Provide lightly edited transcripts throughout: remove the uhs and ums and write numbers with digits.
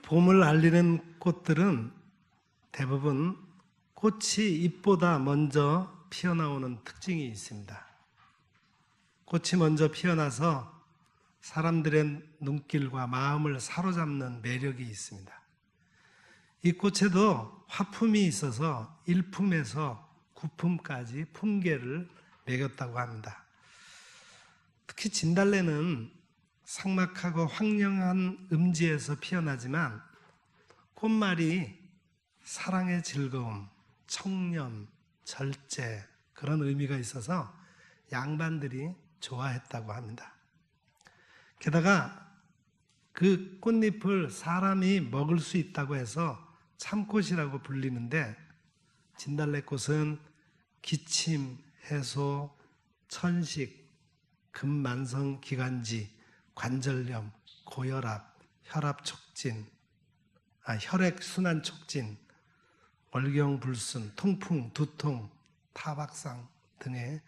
봄을 알리는 꽃들은 대부분 꽃이 잎보다 먼저 피어나오는 특징이 있습니다. 꽃이 먼저 피어나서 사람들의 눈길과 마음을 사로잡는 매력이 있습니다. 이 꽃에도 화품이 있어서 일품에서 구품까지 품계를 매겼다고 합니다. 특히 진달래는 삭막하고 황량한 음지에서 피어나지만 꽃말이 사랑의 즐거움, 청년, 절제 그런 의미가 있어서 양반들이 좋아했다고 합니다. 게다가 그 꽃잎을 사람이 먹을 수 있다고 해서 참꽃이라고 불리는데 진달래꽃은 기침, 해소, 천식, 근만성 기관지, 관절염, 고혈압, 혈압 촉진, 혈액 순환 촉진, 월경불순, 통풍, 두통, 타박상 등의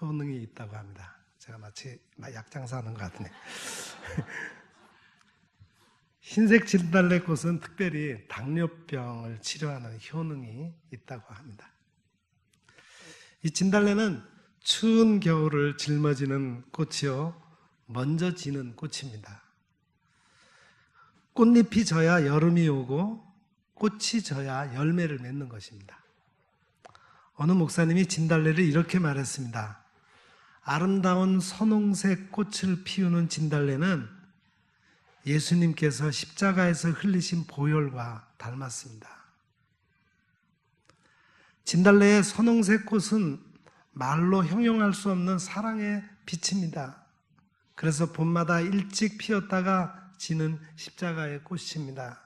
효능이 있다고 합니다. 제가 마치 약장사하는 것 같네. 흰색 진달래꽃은 특별히 당뇨병을 치료하는 효능이 있다고 합니다. 이 진달래는 추운 겨울을 짊어지는 꽃이요 먼저 지는 꽃입니다. 꽃잎이 져야 여름이 오고 꽃이 져야 열매를 맺는 것입니다. 어느 목사님이 진달래를 이렇게 말했습니다. 아름다운 선홍색 꽃을 피우는 진달래는 예수님께서 십자가에서 흘리신 보혈과 닮았습니다. 진달래의 선홍색 꽃은 말로 형용할 수 없는 사랑의 빛입니다. 그래서 봄마다 일찍 피었다가 지는 십자가의 꽃입니다.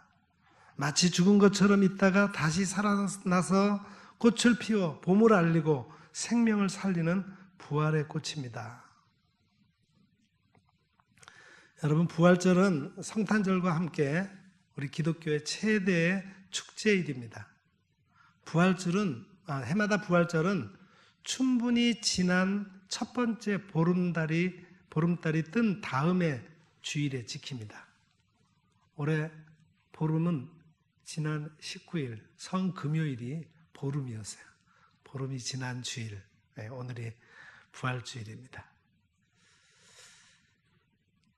마치 죽은 것처럼 있다가 다시 살아나서 꽃을 피워 봄을 알리고 생명을 살리는 부활의 꽃입니다. 여러분, 부활절은 성탄절과 함께 우리 기독교의 최대의 축제일입니다. 해마다 부활절은 충분히 지난 첫 번째 보름달이 뜬 다음에 주일에 지킵니다. 올해 보름은 지난 19일 성금요일이 보름이었어요. 보름이 지난 주일, 오늘이 부활주일입니다.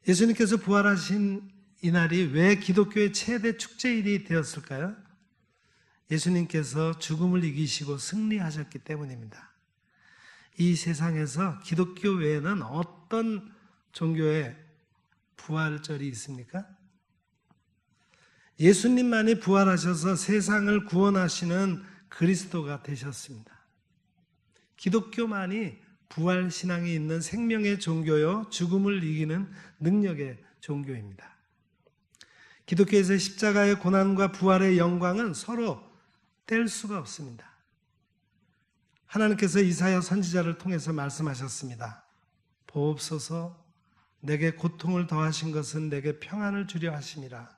예수님께서 부활하신 이날이 왜 기독교의 최대 축제일이 되었을까요? 예수님께서 죽음을 이기시고 승리하셨기 때문입니다. 이 세상에서 기독교 외에는 어떤 종교의 부활절이 있습니까? 예수님만이 부활하셔서 세상을 구원하시는 그리스도가 되셨습니다. 기독교만이 부활신앙이 있는 생명의 종교요, 죽음을 이기는 능력의 종교입니다. 기독교에서 십자가의 고난과 부활의 영광은 서로 뗄 수가 없습니다. 하나님께서 이사야 선지자를 통해서 말씀하셨습니다. 보옵소서, 내게 고통을 더하신 것은 내게 평안을 주려 하심이라.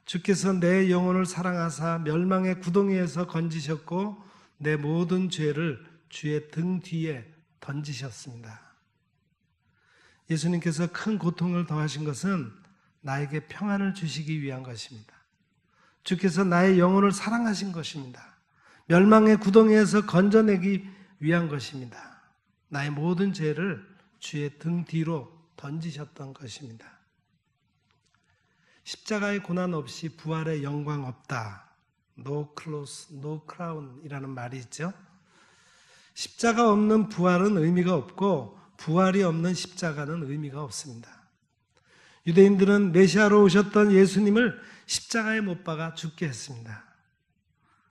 주께서 내 영혼을 사랑하사 멸망의 구덩이에서 건지셨고 내 모든 죄를 주의 등 뒤에 던지셨습니다. 예수님께서 큰 고통을 더하신 것은 나에게 평안을 주시기 위한 것입니다. 주께서 나의 영혼을 사랑하신 것입니다. 멸망의 구덩이에서 건져내기 위한 것입니다. 나의 모든 죄를 주의 등 뒤로 던지셨던 것입니다. 십자가의 고난 없이 부활의 영광 없다. No cross, no crown 이라는 말이 있죠. 십자가 없는 부활은 의미가 없고 부활이 없는 십자가는 의미가 없습니다. 유대인들은 메시아로 오셨던 예수님을 십자가에 못 박아 죽게 했습니다.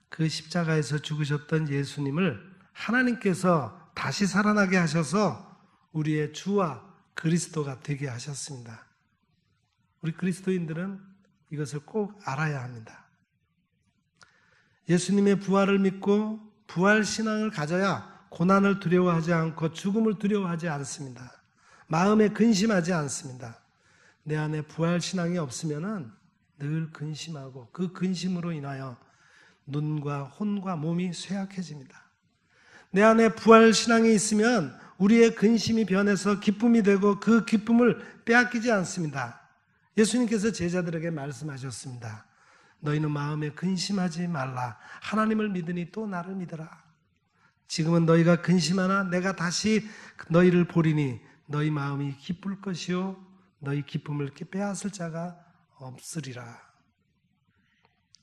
그 십자가에서 죽으셨던 예수님을 하나님께서 다시 살아나게 하셔서 우리의 주와 그리스도가 되게 하셨습니다. 우리 그리스도인들은 이것을 꼭 알아야 합니다. 예수님의 부활을 믿고 부활 신앙을 가져야 고난을 두려워하지 않고 죽음을 두려워하지 않습니다. 마음에 근심하지 않습니다. 내 안에 부활 신앙이 없으면은 늘 근심하고 그 근심으로 인하여 눈과 혼과 몸이 쇠약해집니다. 내 안에 부활 신앙이 있으면 우리의 근심이 변해서 기쁨이 되고 그 기쁨을 빼앗기지 않습니다. 예수님께서 제자들에게 말씀하셨습니다. 너희는 마음에 근심하지 말라. 하나님을 믿으니 또 나를 믿어라. 지금은 너희가 근심하나 내가 다시 너희를 보리니 너희 마음이 기쁠 것이요 너희 기쁨을 빼앗을 자가 없으리라.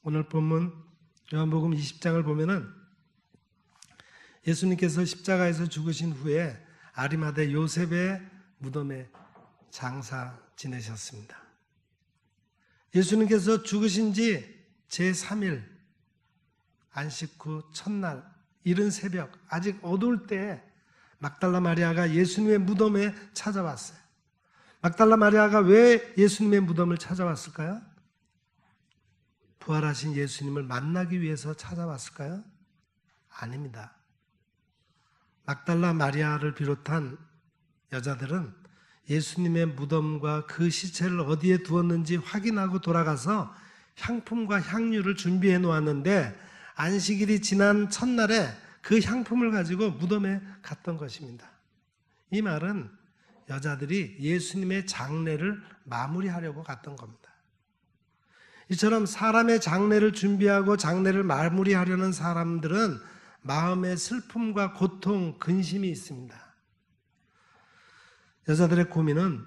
오늘 본문 요한복음 20장을 보면은 예수님께서 십자가에서 죽으신 후에 아리마대 요셉의 무덤에 장사 지내셨습니다. 예수님께서 죽으신 지 제3일 안식 후 첫날 이른 새벽 아직 어두울 때 막달라 마리아가 예수님의 무덤에 찾아왔어요. 막달라 마리아가 왜 예수님의 무덤을 찾아왔을까요? 부활하신 예수님을 만나기 위해서 찾아왔을까요? 아닙니다. 막달라 마리아를 비롯한 여자들은 예수님의 무덤과 그 시체를 어디에 두었는지 확인하고 돌아가서 향품과 향유를 준비해 놓았는데 안식일이 지난 첫날에 그 향품을 가지고 무덤에 갔던 것입니다. 이 말은 여자들이 예수님의 장례를 마무리하려고 갔던 겁니다. 이처럼 사람의 장례를 준비하고 장례를 마무리하려는 사람들은 마음의 슬픔과 고통, 근심이 있습니다. 여자들의 고민은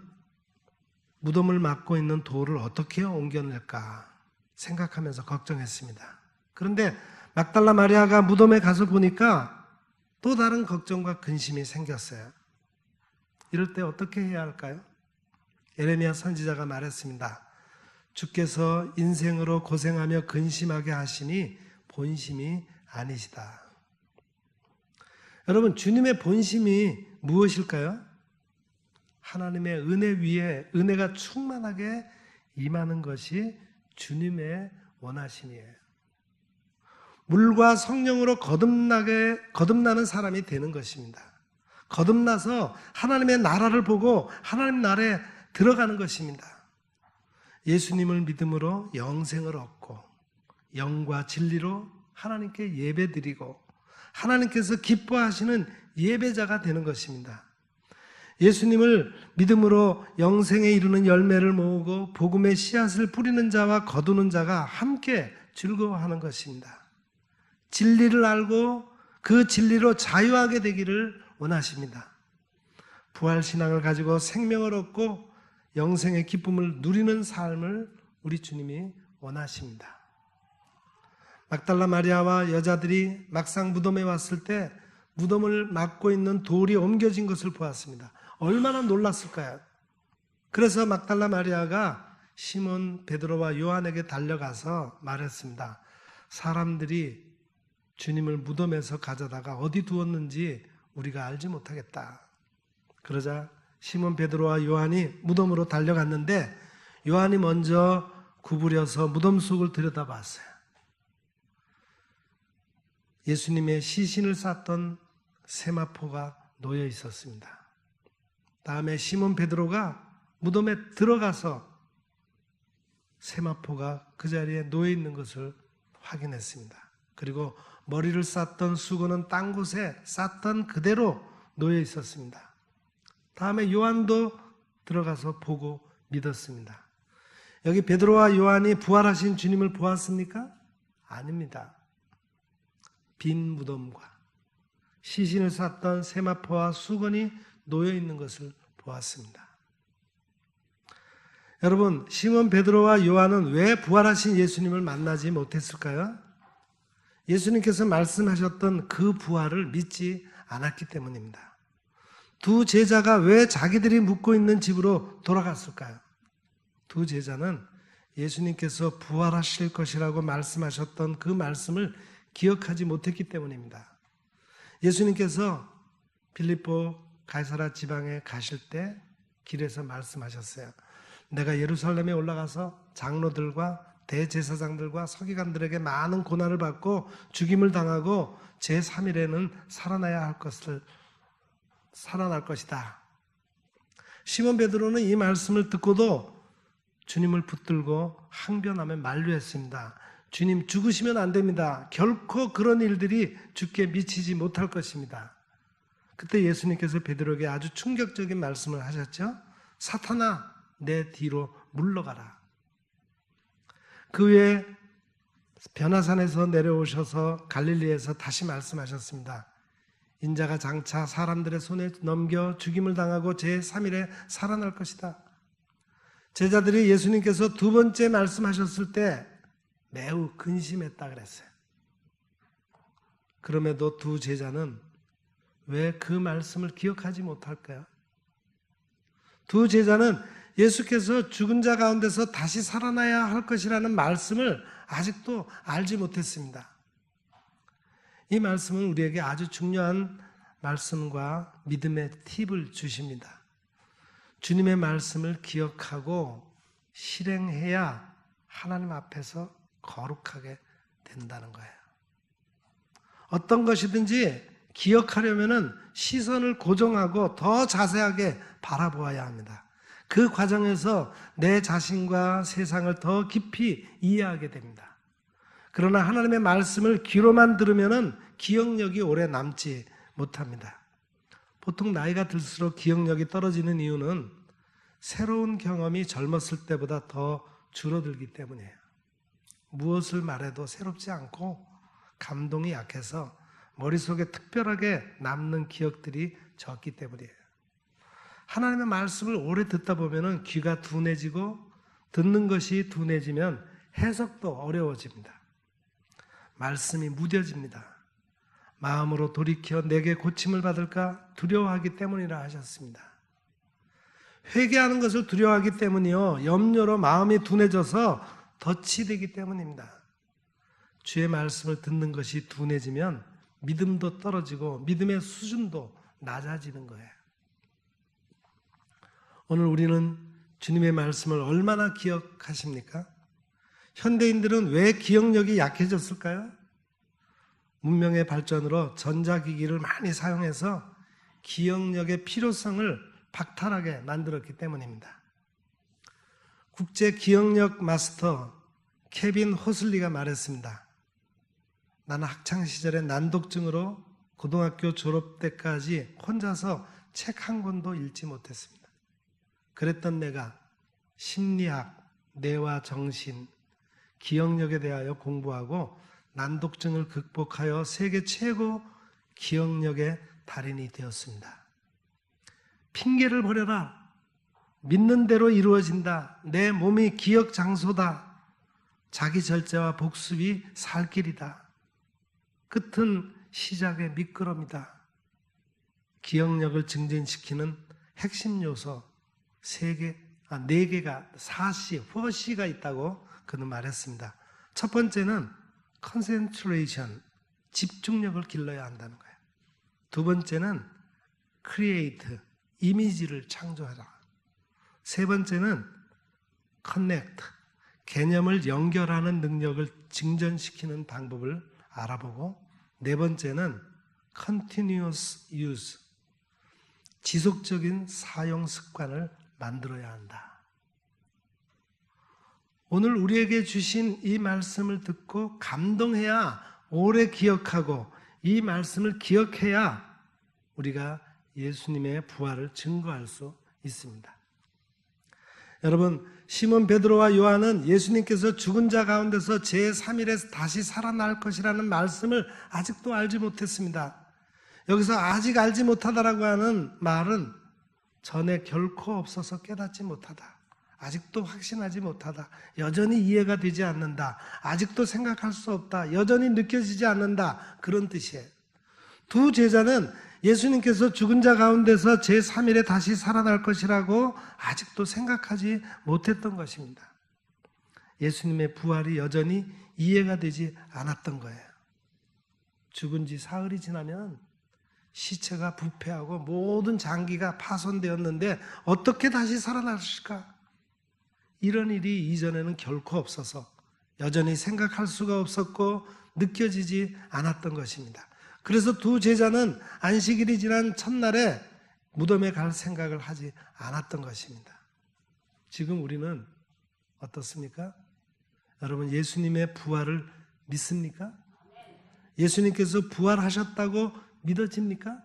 무덤을 막고 있는 돌을 어떻게 옮겨낼까 생각하면서 걱정했습니다. 그런데 막달라 마리아가 무덤에 가서 보니까 또 다른 걱정과 근심이 생겼어요. 이럴 때 어떻게 해야 할까요? 예레미야 선지자가 말했습니다. 주께서 인생으로 고생하며 근심하게 하시니 본심이 아니시다. 여러분, 주님의 본심이 무엇일까요? 하나님의 은혜 위에 은혜가 충만하게 임하는 것이 주님의 원하심이에요. 물과 성령으로 거듭나는 사람이 되는 것입니다. 거듭나서 하나님의 나라를 보고 하나님 나라에 들어가는 것입니다. 예수님을 믿음으로 영생을 얻고 영과 진리로 하나님께 예배드리고 하나님께서 기뻐하시는 예배자가 되는 것입니다. 예수님을 믿음으로 영생에 이르는 열매를 모으고 복음의 씨앗을 뿌리는 자와 거두는 자가 함께 즐거워하는 것입니다. 진리를 알고 그 진리로 자유하게 되기를 원하십니다. 부활신앙을 가지고 생명을 얻고 영생의 기쁨을 누리는 삶을 우리 주님이 원하십니다. 막달라 마리아와 여자들이 막상 무덤에 왔을 때 무덤을 막고 있는 돌이 옮겨진 것을 보았습니다. 얼마나 놀랐을까요? 그래서 막달라 마리아가 시몬 베드로와 요한에게 달려가서 말했습니다. 사람들이 주님을 무덤에서 가져다가 어디 두었는지 우리가 알지 못하겠다. 그러자 시몬 베드로와 요한이 무덤으로 달려갔는데 요한이 먼저 구부려서 무덤 속을 들여다봤어요. 예수님의 시신을 쌌던 세마포가 놓여 있었습니다. 다음에 시몬 베드로가 무덤에 들어가서 세마포가 그 자리에 놓여 있는 것을 확인했습니다. 그리고 머리를 쌌던 수건은 딴 곳에 쌌던 그대로 놓여 있었습니다. 다음에 요한도 들어가서 보고 믿었습니다. 여기 베드로와 요한이 부활하신 주님을 보았습니까? 아닙니다. 빈 무덤과 시신을 쌌던 세마포와 수건이 놓여 있는 것을 보았습니다. 여러분, 시몬 베드로와 요한은 왜 부활하신 예수님을 만나지 못했을까요? 예수님께서 말씀하셨던 그 부활을 믿지 않았기 때문입니다. 두 제자가 왜 자기들이 묵고 있는 집으로 돌아갔을까요? 두 제자는 예수님께서 부활하실 것이라고 말씀하셨던 그 말씀을 기억하지 못했기 때문입니다. 예수님께서 빌립보 가이사랴 지방에 가실 때 길에서 말씀하셨어요. 내가 예루살렘에 올라가서 장로들과 대제사장들과 서기관들에게 많은 고난을 받고 죽임을 당하고 제3일에는 살아날 것이다. 시몬 베드로는 이 말씀을 듣고도 주님을 붙들고 항변하며 만류했습니다. 주님, 죽으시면 안 됩니다. 결코 그런 일들이 주께 미치지 못할 것입니다. 그때 예수님께서 베드로에게 아주 충격적인 말씀을 하셨죠. 사탄아, 내 뒤로 물러가라. 그 후에 변화산에서 내려오셔서 갈릴리에서 다시 말씀하셨습니다. 인자가 장차 사람들의 손에 넘겨 죽임을 당하고 제3일에 살아날 것이다. 제자들이 예수님께서 두 번째 말씀하셨을 때 매우 근심했다 그랬어요. 그럼에도 두 제자는 왜 그 말씀을 기억하지 못할까요? 두 제자는 예수께서 죽은 자 가운데서 다시 살아나야 할 것이라는 말씀을 아직도 알지 못했습니다. 이 말씀은 우리에게 아주 중요한 말씀과 믿음의 팁을 주십니다. 주님의 말씀을 기억하고 실행해야 하나님 앞에서 거룩하게 된다는 거예요. 어떤 것이든지 기억하려면 시선을 고정하고 더 자세하게 바라보아야 합니다. 그 과정에서 내 자신과 세상을 더 깊이 이해하게 됩니다. 그러나 하나님의 말씀을 귀로만 들으면 기억력이 오래 남지 못합니다. 보통 나이가 들수록 기억력이 떨어지는 이유는 새로운 경험이 젊었을 때보다 더 줄어들기 때문이에요. 무엇을 말해도 새롭지 않고 감동이 약해서 머릿속에 특별하게 남는 기억들이 적기 때문이에요. 하나님의 말씀을 오래 듣다 보면 귀가 둔해지고 듣는 것이 둔해지면 해석도 어려워집니다. 말씀이 무뎌집니다. 마음으로 돌이켜 내게 고침을 받을까 두려워하기 때문이라 하셨습니다. 회개하는 것을 두려워하기 때문이요, 염려로 마음이 둔해져서 덫이 되기 때문입니다. 주의 말씀을 듣는 것이 둔해지면 믿음도 떨어지고 믿음의 수준도 낮아지는 거예요. 오늘 우리는 주님의 말씀을 얼마나 기억하십니까? 현대인들은 왜 기억력이 약해졌을까요? 문명의 발전으로 전자기기를 많이 사용해서 기억력의 필요성을 박탈하게 만들었기 때문입니다. 국제 기억력 마스터 케빈 호슬리가 말했습니다. 나는 학창시절에 난독증으로 고등학교 졸업 때까지 혼자서 책 한 권도 읽지 못했습니다. 그랬던 내가 심리학, 뇌와 정신, 기억력에 대하여 공부하고 난독증을 극복하여 세계 최고 기억력의 달인이 되었습니다. 핑계를 버려라. 믿는 대로 이루어진다. 내 몸이 기억 장소다. 자기 절제와 복습이 살 길이다. 끝은 시작의 미끄럼이다. 기억력을 증진시키는 핵심 요소 4개가 4C가 있다고 그는 말했습니다. 첫 번째는 concentration, 집중력을 길러야 한다는 거예요. 두 번째는 create, 이미지를 창조하라. 세 번째는 connect, 개념을 연결하는 능력을 증전시키는 방법을 알아보고, 네 번째는 continuous use, 지속적인 사용 습관을 만들어야 한다. 오늘 우리에게 주신 이 말씀을 듣고 감동해야 오래 기억하고, 이 말씀을 기억해야 우리가 예수님의 부활을 증거할 수 있습니다. 여러분, 시몬 베드로와 요한은 예수님께서 죽은 자 가운데서 제3일에 다시 살아날 것이라는 말씀을 아직도 알지 못했습니다. 여기서 아직 알지 못하다라고 하는 말은 전에 결코 없어서 깨닫지 못하다, 아직도 확신하지 못하다, 여전히 이해가 되지 않는다, 아직도 생각할 수 없다, 여전히 느껴지지 않는다, 그런 뜻이에요. 두 제자는 예수님께서 죽은 자 가운데서 제3일에 다시 살아날 것이라고 아직도 생각하지 못했던 것입니다. 예수님의 부활이 여전히 이해가 되지 않았던 거예요. 죽은 지 사흘이 지나면 시체가 부패하고 모든 장기가 파손되었는데 어떻게 다시 살아나실까? 이런 일이 이전에는 결코 없어서 여전히 생각할 수가 없었고 느껴지지 않았던 것입니다. 그래서 두 제자는 안식일이 지난 첫날에 무덤에 갈 생각을 하지 않았던 것입니다. 지금 우리는 어떻습니까? 여러분, 예수님의 부활을 믿습니까? 예수님께서 부활하셨다고 믿어집니까?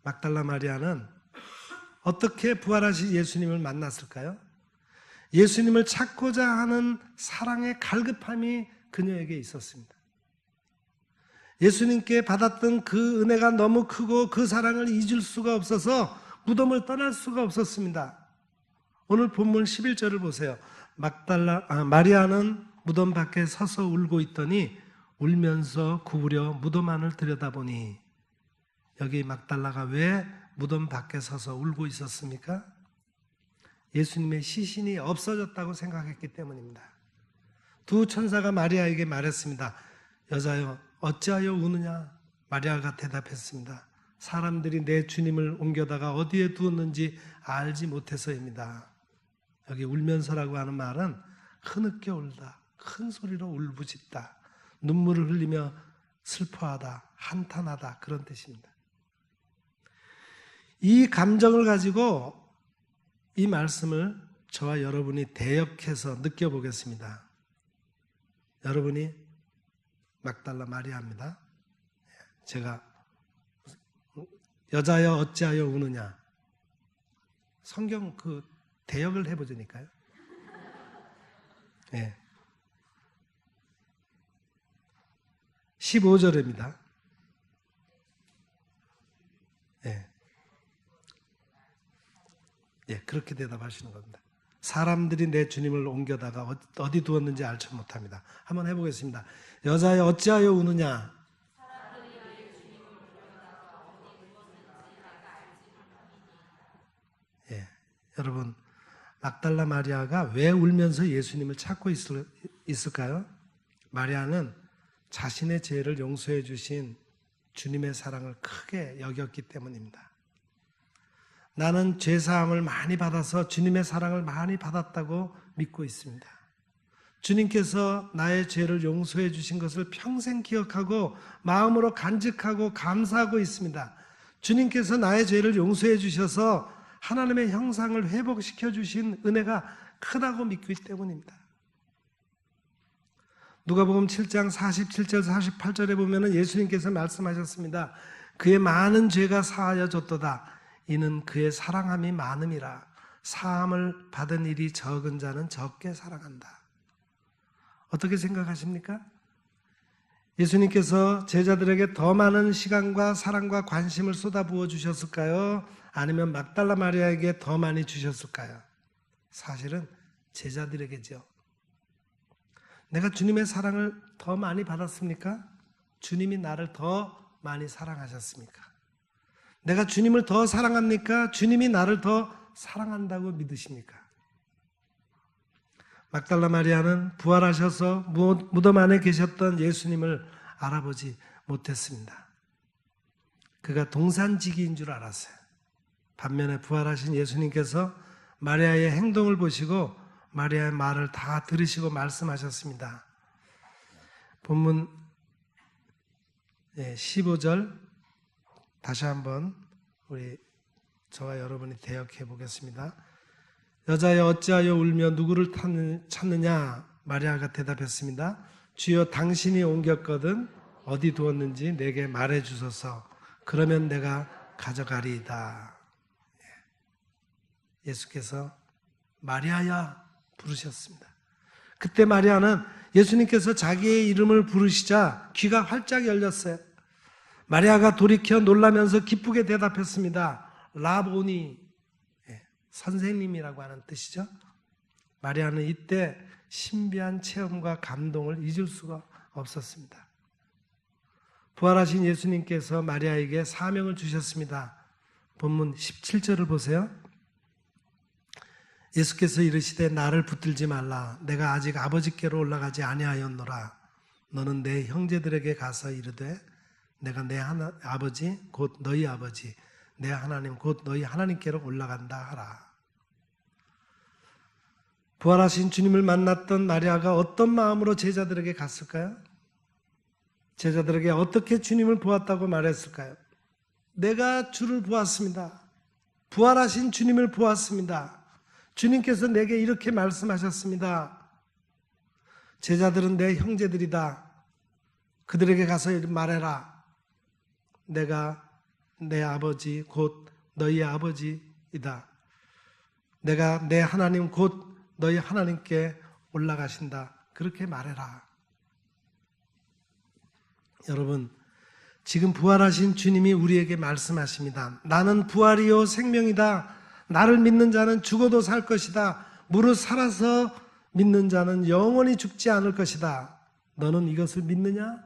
막달라 마리아는 어떻게 부활하신 예수님을 만났을까요? 예수님을 찾고자 하는 사랑의 갈급함이 그녀에게 있었습니다. 예수님께 받았던 그 은혜가 너무 크고 그 사랑을 잊을 수가 없어서 무덤을 떠날 수가 없었습니다. 오늘 본문 11절을 보세요. 마리아는 무덤 밖에 서서 울고 있더니 울면서 구부려 무덤 안을 들여다보니, 여기 막달라가 왜 무덤 밖에 서서 울고 있었습니까? 예수님의 시신이 없어졌다고 생각했기 때문입니다. 두 천사가 마리아에게 말했습니다. 여자여, 어찌하여 우느냐? 마리아가 대답했습니다. 사람들이 내 주님을 옮겨다가 어디에 두었는지 알지 못해서입니다. 여기 울면서라고 하는 말은 흐느껴 울다, 큰 소리로 울부짖다, 눈물을 흘리며 슬퍼하다, 한탄하다, 그런 뜻입니다. 이 감정을 가지고 이 말씀을 저와 여러분이 대역해서 느껴보겠습니다. 여러분이 막달라 마리아입니다. 제가 여자여 어찌하여 우느냐, 성경 그 대역을 해보자니까요. 네. 15절입니다. 네. 예, 그렇게 대답하시는 겁니다. 사람들이 내 주님을 옮겨다가 어디 두었는지 알지 못합니다. 한번 해보겠습니다. 여자여 어찌하여 우느냐? 예, 여러분, 막달라 마리아가 왜 울면서 예수님을 찾고 있을까요? 마리아는 자신의 죄를 용서해 주신 주님의 사랑을 크게 여겼기 때문입니다. 나는 죄사함을 많이 받아서 주님의 사랑을 많이 받았다고 믿고 있습니다. 주님께서 나의 죄를 용서해 주신 것을 평생 기억하고 마음으로 간직하고 감사하고 있습니다. 주님께서 나의 죄를 용서해 주셔서 하나님의 형상을 회복시켜 주신 은혜가 크다고 믿기 때문입니다. 누가복음 7장 47절 48절에 보면 예수님께서 말씀하셨습니다. 그의 많은 죄가 사하여졌도다. 이는 그의 사랑함이 많음이라. 사함을 받은 일이 적은 자는 적게 사랑한다. 어떻게 생각하십니까? 예수님께서 제자들에게 더 많은 시간과 사랑과 관심을 쏟아부어 주셨을까요? 아니면 막달라 마리아에게 더 많이 주셨을까요? 사실은 제자들에게죠. 내가 주님의 사랑을 더 많이 받았습니까? 주님이 나를 더 많이 사랑하셨습니까? 내가 주님을 더 사랑합니까? 주님이 나를 더 사랑한다고 믿으십니까? 막달라 마리아는 부활하셔서 무덤 안에 계셨던 예수님을 알아보지 못했습니다. 그가 동산지기인 줄 알았어요. 반면에 부활하신 예수님께서 마리아의 행동을 보시고 마리아의 말을 다 들으시고 말씀하셨습니다. 본문 15절 다시 한번 저와 여러분이 대역해 보겠습니다. 여자여 어찌하여 울며 누구를 찾느냐? 마리아가 대답했습니다. 주여 당신이 옮겼거든 어디 두었는지 내게 말해 주소서. 그러면 내가 가져가리이다. 예수께서 마리아야 부르셨습니다. 그때 마리아는 예수님께서 자기의 이름을 부르시자 귀가 활짝 열렸어요. 마리아가 돌이켜 놀라면서 기쁘게 대답했습니다. 라보니, 선생님이라고 하는 뜻이죠. 마리아는 이때 신비한 체험과 감동을 잊을 수가 없었습니다. 부활하신 예수님께서 마리아에게 사명을 주셨습니다. 본문 17절을 보세요. 예수께서 이르시되 나를 붙들지 말라. 내가 아직 아버지께로 올라가지 아니하였노라. 너는 내 형제들에게 가서 이르되 내가 내 아버지 곧 너희 아버지 내 하나님 곧 너희 하나님께로 올라간다 하라. 부활하신 주님을 만났던 마리아가 어떤 마음으로 제자들에게 갔을까요? 제자들에게 어떻게 주님을 보았다고 말했을까요? 내가 주를 보았습니다. 부활하신 주님을 보았습니다. 주님께서 내게 이렇게 말씀하셨습니다. 제자들은 내 형제들이다. 그들에게 가서 말해라. 내가 내 아버지 곧 너희 아버지이다. 내가 내 하나님 곧 너희 하나님께 올라가신다. 그렇게 말해라. 여러분, 지금 부활하신 주님이 우리에게 말씀하십니다. 나는 부활이요 생명이다. 나를 믿는 자는 죽어도 살 것이다. 무릇 살아서 믿는 자는 영원히 죽지 않을 것이다. 너는 이것을 믿느냐?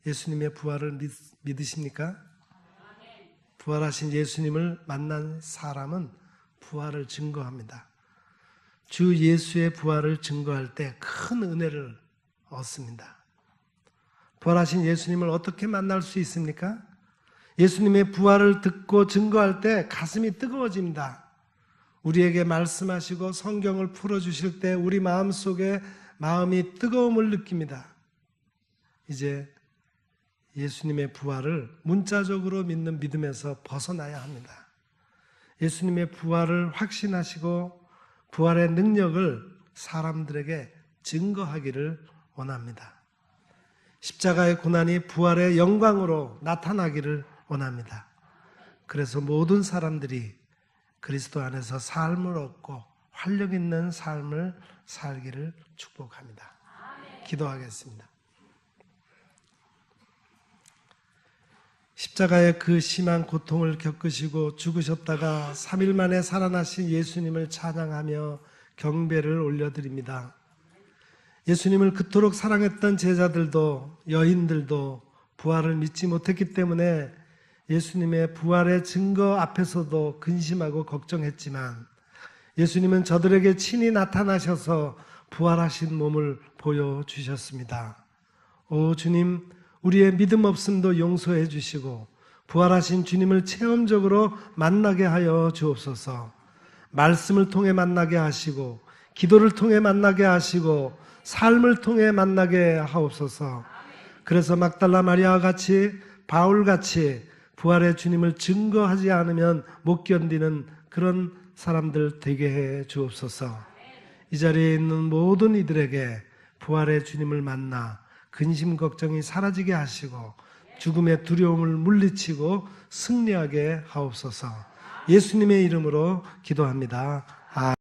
예수님의 부활을 믿으십니까? 부활하신 예수님을 만난 사람은 부활을 증거합니다. 주 예수의 부활을 증거할 때 큰 은혜를 얻습니다. 부활하신 예수님을 어떻게 만날 수 있습니까? 예수님의 부활을 듣고 증거할 때 가슴이 뜨거워집니다. 우리에게 말씀하시고 성경을 풀어주실 때 우리 마음속에 마음이 뜨거움을 느낍니다. 이제 예수님의 부활을 문자적으로 믿는 믿음에서 벗어나야 합니다. 예수님의 부활을 확신하시고 부활의 능력을 사람들에게 증거하기를 원합니다. 십자가의 고난이 부활의 영광으로 나타나기를 원합니다. 그래서 모든 사람들이 그리스도 안에서 삶을 얻고 활력 있는 삶을 살기를 축복합니다. 기도하겠습니다. 십자가의 그 심한 고통을 겪으시고 죽으셨다가 3일 만에 살아나신 예수님을 찬양하며 경배를 올려드립니다. 예수님을 그토록 사랑했던 제자들도 여인들도 부활을 믿지 못했기 때문에 예수님의 부활의 증거 앞에서도 근심하고 걱정했지만 예수님은 저들에게 친히 나타나셔서 부활하신 몸을 보여주셨습니다. 오 주님, 우리의 믿음 없음도 용서해 주시고 부활하신 주님을 체험적으로 만나게 하여 주옵소서. 말씀을 통해 만나게 하시고 기도를 통해 만나게 하시고 삶을 통해 만나게 하옵소서. 그래서 막달라 마리아와 같이 바울같이 부활의 주님을 증거하지 않으면 못 견디는 그런 사람들 되게 해 주옵소서. 이 자리에 있는 모든 이들에게 부활의 주님을 만나 근심 걱정이 사라지게 하시고 죽음의 두려움을 물리치고 승리하게 하옵소서. 예수님의 이름으로 기도합니다. 아멘.